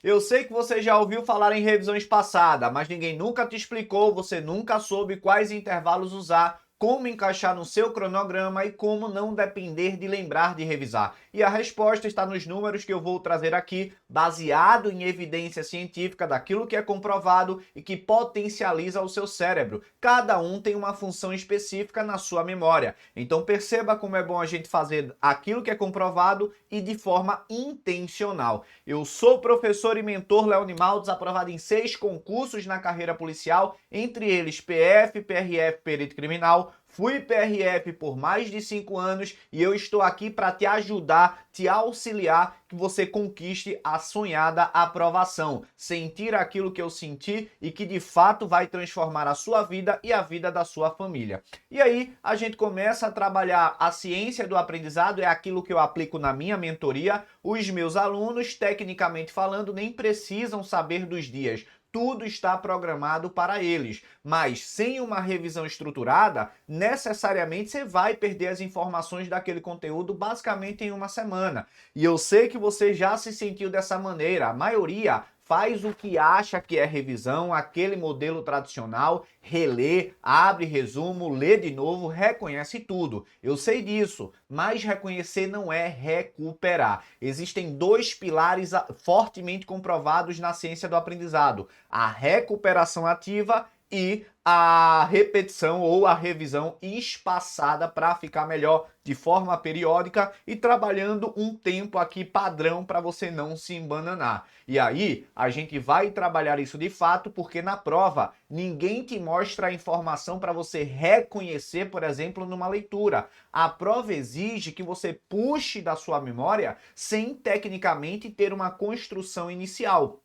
Eu sei que você já ouviu falar em revisões passadas, mas ninguém nunca te explicou, você nunca soube quais intervalos usar, como encaixar no seu cronograma e como não depender de lembrar de revisar. E a resposta está nos números que eu vou trazer aqui, baseado em evidência científica daquilo que é comprovado e que potencializa o seu cérebro. Cada um tem uma função específica na sua memória. Então perceba como é bom a gente fazer aquilo que é comprovado e de forma intencional. Eu sou professor e mentor Leoni Maldes, aprovado em 6 concursos na carreira policial, entre eles PF, PRF, Perito Criminal. Fui PRF por mais de 5 anos e eu estou aqui para te ajudar, te auxiliar, que você conquiste a sonhada aprovação. Sentir aquilo que eu senti e que de fato vai transformar a sua vida e a vida da sua família. E aí a gente começa a trabalhar a ciência do aprendizado, é aquilo que eu aplico na minha mentoria. Os meus alunos, tecnicamente falando, nem precisam saber dos dias. Tudo está programado para eles, mas sem uma revisão estruturada, necessariamente você vai perder as informações daquele conteúdo basicamente em uma semana. E eu sei que você já se sentiu dessa maneira, a maioria faz o que acha que é revisão, aquele modelo tradicional, relê, abre resumo, lê de novo, reconhece tudo. Eu sei disso, mas reconhecer não é recuperar. Existem dois pilares fortemente comprovados na ciência do aprendizado: a recuperação ativa e a repetição ou a revisão espaçada para ficar melhor de forma periódica e trabalhando um tempo aqui padrão para você não se embananar. E aí a gente vai trabalhar isso de fato, porque na prova ninguém te mostra a informação para você reconhecer, por exemplo, numa leitura. A prova exige que você puxe da sua memória sem tecnicamente ter uma construção inicial.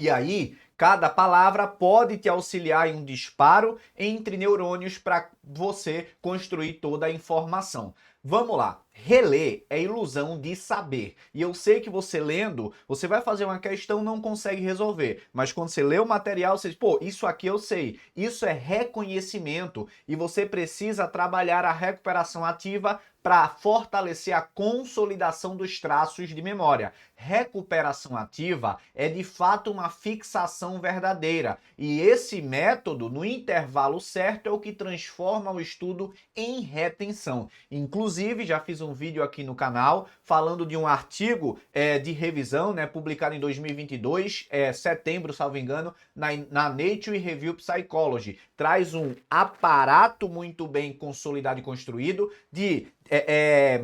E aí, cada palavra pode te auxiliar em um disparo entre neurônios para você construir toda a informação. Vamos lá. Reler é ilusão de saber. E eu sei que você lendo, você vai fazer uma questão e não consegue resolver. Mas quando você lê o material, você diz, pô, isso aqui eu sei. Isso é reconhecimento. E você precisa trabalhar a recuperação ativa para fortalecer a consolidação dos traços de memória. Recuperação ativa é de fato uma fixação verdadeira. E esse método, no intervalo certo, é o que transforma o estudo em retenção. Inclusive, já fiz um vídeo aqui no canal falando de um artigo de revisão, publicado em 2022, setembro, salvo engano, na Nature Review Psychology. Traz um aparato muito bem consolidado e construído de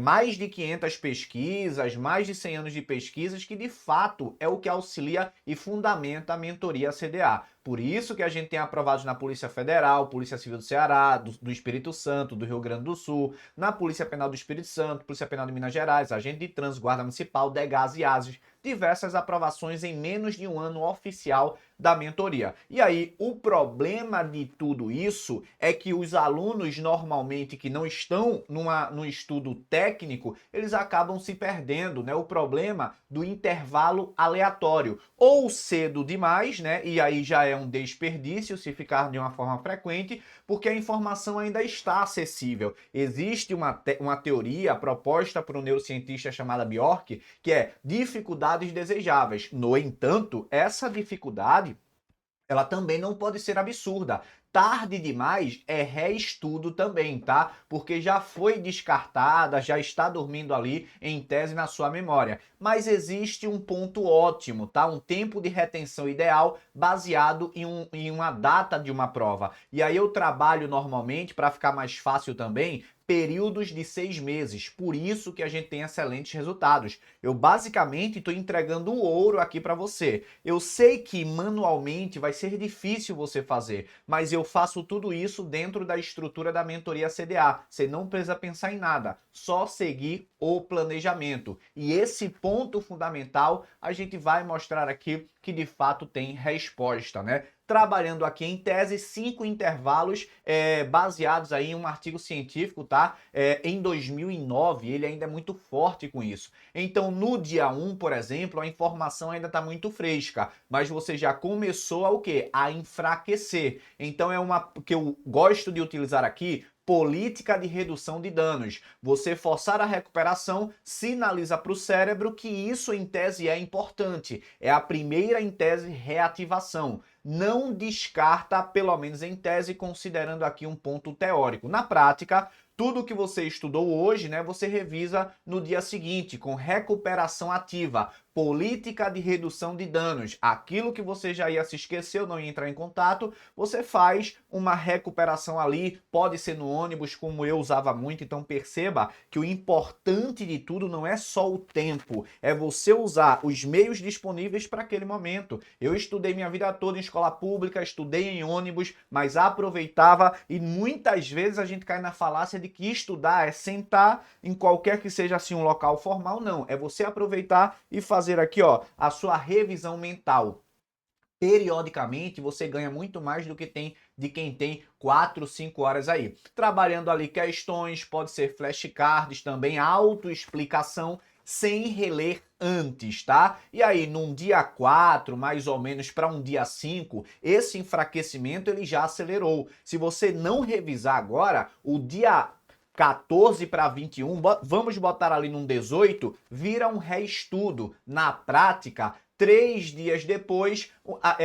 mais de 500 pesquisas, mais de 100 anos de pesquisas, que de fato é o que auxilia e fundamenta a mentoria CDA. Por isso que a gente tem aprovados na Polícia Federal, Polícia Civil do Ceará, do Espírito Santo, do Rio Grande do Sul, na Polícia Penal do Espírito Santo, Polícia Penal de Minas Gerais, Agente de Trânsito, Guarda Municipal, DEGAS e ASES, diversas aprovações em menos de um ano oficial da mentoria. E aí, o problema de tudo isso é que os alunos, normalmente, que não estão num estudo técnico, eles acabam se perdendo, né? O problema do intervalo aleatório. Ou cedo demais, né? E aí já é um desperdício se ficar de uma forma frequente, porque a informação ainda está acessível. Existe uma teoria proposta por um neurocientista chamada Bjork, que é dificuldades desejáveis. No entanto, essa dificuldade ela também não pode ser absurda. Tarde demais é reestudo também, tá? Porque já foi descartada, já está dormindo ali em tese na sua memória. Mas existe um ponto ótimo, tá? Um tempo de retenção ideal baseado em uma data de uma prova. E aí eu trabalho normalmente, para ficar mais fácil também, períodos de 6 meses. Por isso que a gente tem excelentes resultados. Eu basicamente estou entregando o ouro aqui para você. Eu sei que manualmente vai ser difícil você fazer, mas eu faço tudo isso dentro da estrutura da mentoria CDA. Você não precisa pensar em nada, só seguir o planejamento. E esse ponto fundamental a gente vai mostrar aqui que de fato tem resposta, né? trabalhando aqui em tese 5 intervalos baseados aí em um artigo científico, tá? Em 2009, ele ainda é muito forte com isso. Então, no dia 1, por exemplo, a informação ainda está muito fresca, mas você já começou a o quê? A enfraquecer. Então, é uma que eu gosto de utilizar aqui, política de redução de danos. Você forçar a recuperação sinaliza para o cérebro que isso, em tese, é importante. É a primeira, em tese, reativação. Não descarta, pelo menos em tese, considerando aqui um ponto teórico. Na prática, tudo que você estudou hoje, né, você revisa no dia seguinte, com recuperação ativa, política de redução de danos. Aquilo que você já ia se esquecer ou não ia entrar em contato, você faz uma recuperação ali, pode ser no ônibus, como eu usava muito, então perceba que o importante de tudo não é só o tempo, é você usar os meios disponíveis para aquele momento. Eu estudei minha vida toda em escola pública, estudei em ônibus, mas aproveitava e muitas vezes a gente cai na falácia de que estudar é sentar em qualquer que seja assim um local formal, não. É você aproveitar e fazer aqui, ó, a sua revisão mental. Periodicamente você ganha muito mais do que tem de quem tem 4, 5 horas aí. Trabalhando ali questões, pode ser flashcards também, autoexplicação, sem reler antes, tá? E aí, num dia 4, mais ou menos, para um dia 5, esse enfraquecimento ele já acelerou. Se você não revisar agora, o dia 14 para 21, vamos botar ali num 18, vira um reestudo. Na prática, 3 dias depois,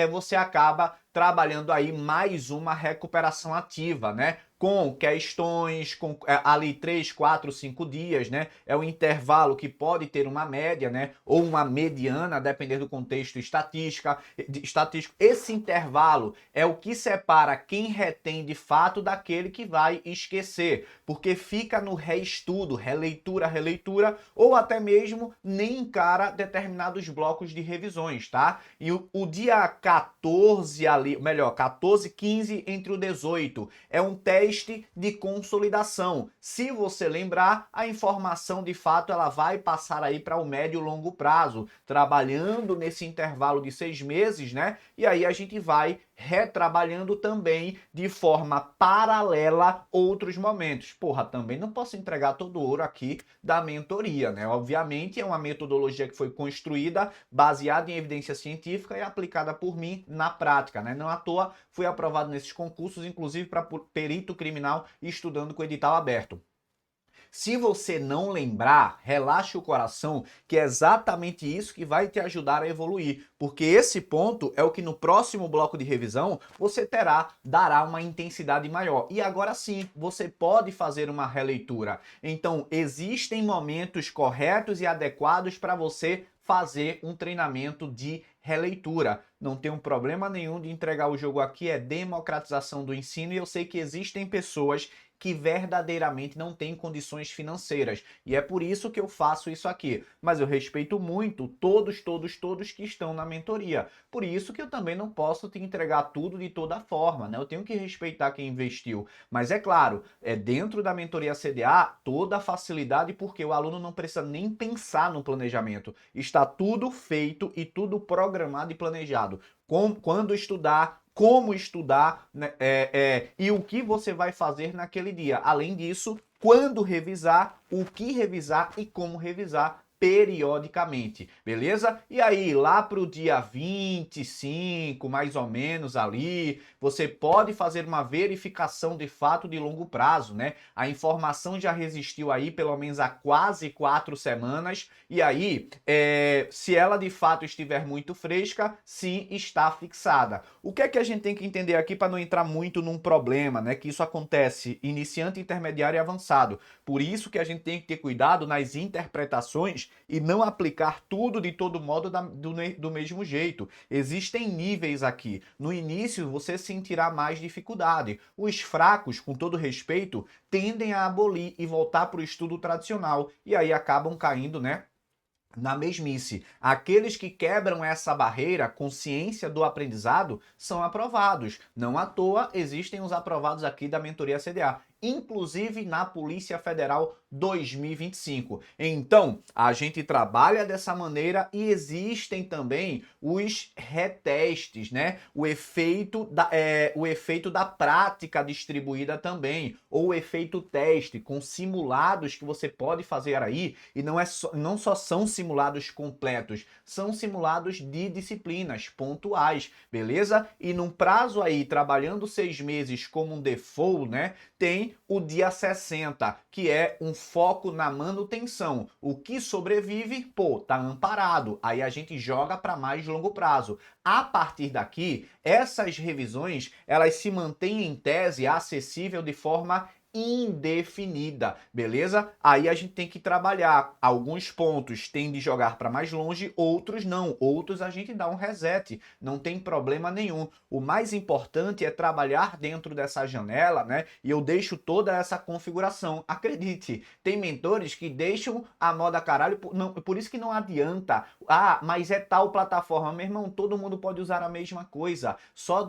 você acaba trabalhando aí mais uma recuperação ativa, né? Com questões, com ali 3, 4, 5 dias, né? É o intervalo que pode ter uma média, né? Ou uma mediana, dependendo do contexto estatístico. Esse intervalo é o que separa quem retém de fato daquele que vai esquecer, porque fica no reestudo, releitura, ou até mesmo nem encara determinados blocos de revisões, tá? E o dia 14 ali, melhor, 14, 15 entre o 18, é um teste de consolidação. Se você lembrar, a informação de fato ela vai passar aí para o médio e longo prazo, trabalhando nesse intervalo de 6 meses, né? E aí a gente vai retrabalhando também de forma paralela outros momentos. Porra, também não posso entregar todo o ouro aqui da mentoria, né? Obviamente é uma metodologia que foi construída baseada em evidência científica e aplicada por mim na prática, né? Não à toa fui aprovado nesses concursos, inclusive para perito criminal e estudando com edital aberto. Se você não lembrar, relaxe o coração, que é exatamente isso que vai te ajudar a evoluir, porque esse ponto é o que no próximo bloco de revisão você dará uma intensidade maior. E agora sim, você pode fazer uma releitura. Então, existem momentos corretos e adequados para você fazer um treinamento de releitura. Não tem um problema nenhum de entregar o jogo aqui, é democratização do ensino, e eu sei que existem pessoas que verdadeiramente não têm condições financeiras. E é por isso que eu faço isso aqui. Mas eu respeito muito todos que estão na mentoria. Por isso que eu também não posso te entregar tudo de toda forma, né? Eu tenho que respeitar quem investiu. Mas é claro, dentro da mentoria CDA, toda a facilidade, porque o aluno não precisa nem pensar no planejamento. Está tudo feito e tudo programado e planejado. Quando estudar, como estudar, né, e o que você vai fazer naquele dia. Além disso, quando revisar, o que revisar e como revisar periodicamente, beleza? E aí, lá para o dia 25, mais ou menos ali, você pode fazer uma verificação de fato de longo prazo, né? A informação já resistiu aí pelo menos há quase 4 semanas, e aí, se ela de fato estiver muito fresca, sim, está fixada. O que é que a gente tem que entender aqui para não entrar muito num problema, né? Que isso acontece iniciante, intermediário e avançado. Por isso que a gente tem que ter cuidado nas interpretações e não aplicar tudo de todo modo do mesmo jeito. Existem níveis aqui. No início você sentirá mais dificuldade. Os fracos, com todo respeito, tendem a abolir e voltar para o estudo tradicional e aí acabam caindo, né, na mesmice. Aqueles que quebram essa barreira, consciência do aprendizado, são aprovados. Não à toa existem os aprovados aqui da mentoria CDA. inclusive na Polícia Federal 2025. Então, a gente trabalha dessa maneira e existem também os retestes, né? O efeito da prática distribuída também, ou o efeito teste com simulados que você pode fazer aí, e não só são simulados completos, são simulados de disciplinas pontuais, beleza? E num prazo aí, trabalhando 6 meses como um default, né? Tem o dia 60, que é um foco na manutenção. O que sobrevive, pô, tá amparado. Aí a gente joga para mais longo prazo. A partir daqui, essas revisões, elas se mantêm em tese acessível de forma indefinida, beleza? Aí a gente tem que trabalhar. Alguns pontos tem de jogar para mais longe, outros não. Outros a gente dá um reset, não tem problema nenhum. O mais importante é trabalhar dentro dessa janela, né? E eu deixo toda essa configuração. Acredite, tem mentores que deixam a moda caralho, por isso que não adianta. Ah, mas é tal plataforma. Meu irmão, todo mundo pode usar a mesma coisa. Só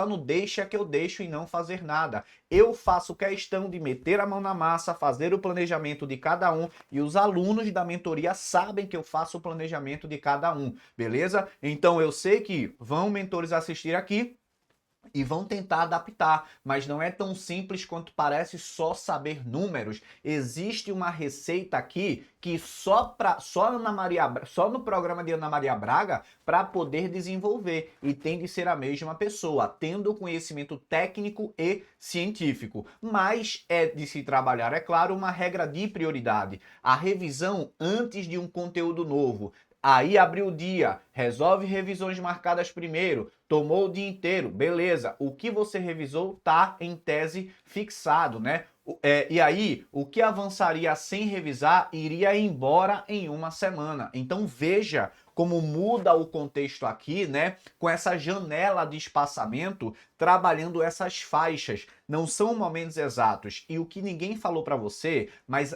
não deixa que eu deixo e não fazer nada. Eu faço questão de meter a mão na massa, fazer o planejamento de cada um, e os alunos da mentoria sabem que eu faço o planejamento de cada um, beleza? Então eu sei que vão mentores assistir aqui e vão tentar adaptar, mas não é tão simples quanto parece só saber números. Existe uma receita aqui que só no programa de Ana Maria Braga para poder desenvolver, e tem de ser a mesma pessoa, tendo conhecimento técnico e científico. Mas é de se trabalhar, é claro, uma regra de prioridade. A revisão antes de um conteúdo novo. Aí abriu o dia, resolve revisões marcadas primeiro, tomou o dia inteiro, beleza. O que você revisou tá em tese fixado, né? E aí, o que avançaria sem revisar iria embora em uma semana. Então veja como muda o contexto aqui, né? Com essa janela de espaçamento, trabalhando essas faixas. Não são momentos exatos. E o que ninguém falou para você, mas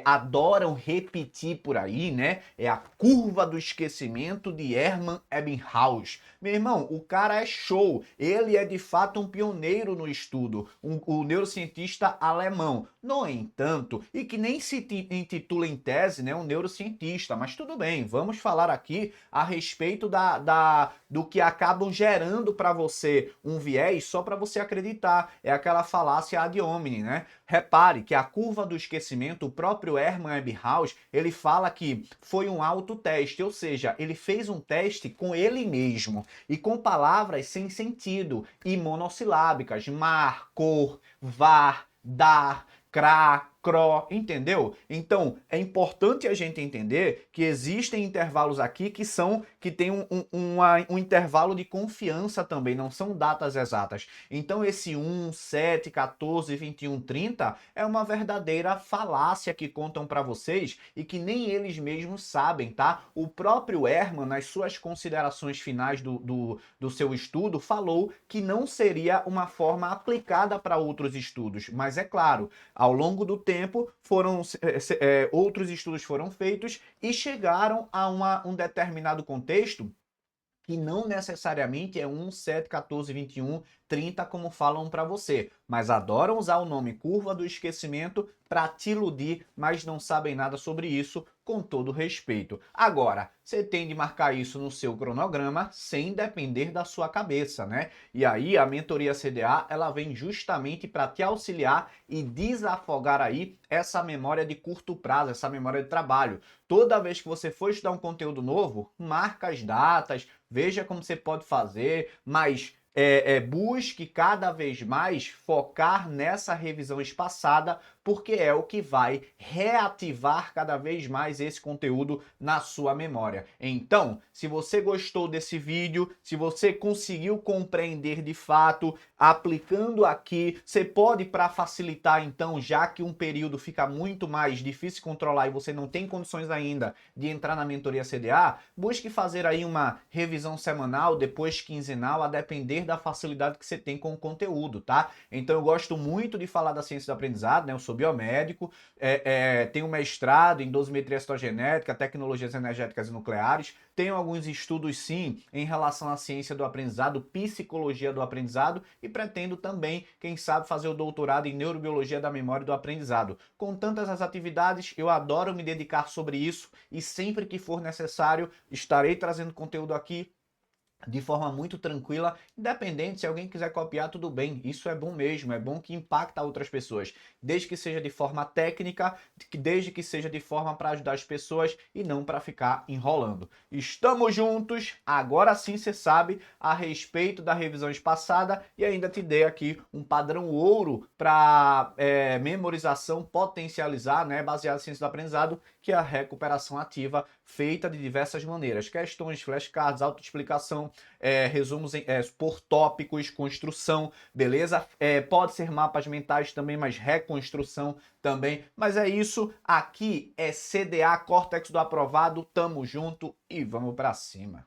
adoram repetir por aí, né? É a curva do esquecimento de Hermann Ebbinghaus. Meu irmão, o cara é show. Ele é de fato um pioneiro no estudo, o neurocientista alemão. No entanto, e que nem se intitula em tese, né, um neurocientista, mas tudo bem, vamos falar aqui a respeito do que acabam gerando para você um viés só para você acreditar. É aquela falácia ad hominem, né? Repare que a curva do esquecimento, o próprio Hermann Ebbinghaus, ele fala que foi um autoteste, ou seja, ele fez um teste com ele mesmo e com palavras sem sentido e monossilábicas, mar, cor, var, dar, cra, cro, entendeu? Então, é importante a gente entender que existem intervalos aqui que tem um intervalo de confiança também, não são datas exatas. Então, esse 1, 7, 14, 21, 30 é uma verdadeira falácia que contam para vocês e que nem eles mesmos sabem, tá? O próprio Hermann, nas suas considerações finais do seu estudo, falou que não seria uma forma aplicada para outros estudos, mas é claro, ao longo do tempo, outros estudos foram feitos e chegaram a um determinado contexto que não necessariamente é 1, 7, 14, 21, 30, como falam para você, mas adoram usar o nome curva do esquecimento para te iludir, mas não sabem nada sobre isso, com todo respeito. Agora, você tem de marcar isso no seu cronograma sem depender da sua cabeça, né? E aí a mentoria CDA, ela vem justamente para te auxiliar e desafogar aí essa memória de curto prazo, essa memória de trabalho. Toda vez que você for estudar um conteúdo novo, marca as datas, veja como você pode fazer, mas busque cada vez mais focar nessa revisão espaçada, porque é o que vai reativar cada vez mais esse conteúdo na sua memória. Então, se você gostou desse vídeo, se você conseguiu compreender de fato, aplicando aqui, você pode, para facilitar então, já que um período fica muito mais difícil controlar e você não tem condições ainda de entrar na mentoria CDA, busque fazer aí uma revisão semanal, depois quinzenal, a depender da facilidade que você tem com o conteúdo, tá? Então eu gosto muito de falar da ciência do aprendizado, né? Eu sou sou biomédico, tenho mestrado em dosimetria citogenética, tecnologias energéticas e nucleares, tenho alguns estudos sim em relação à ciência do aprendizado, psicologia do aprendizado e pretendo também, quem sabe, fazer o doutorado em neurobiologia da memória e do aprendizado. Com tantas as atividades, eu adoro me dedicar sobre isso e sempre que for necessário estarei trazendo conteúdo aqui de forma muito tranquila, independente se alguém quiser copiar, tudo bem, isso é bom mesmo, é bom que impacta outras pessoas, desde que seja de forma técnica, desde que seja de forma para ajudar as pessoas e não para ficar enrolando. Estamos juntos, agora sim você sabe a respeito da revisão espaçada e ainda te dei aqui um padrão ouro para memorização potencializar, né, baseado em ciência do aprendizado, que é a recuperação ativa, feita de diversas maneiras, questões, flashcards, autoexplicação, resumos por tópicos, construção, beleza? Pode ser mapas mentais também, mas reconstrução também. Mas é isso, aqui é CDA, Córtex do Aprovado, tamo junto e vamos pra cima.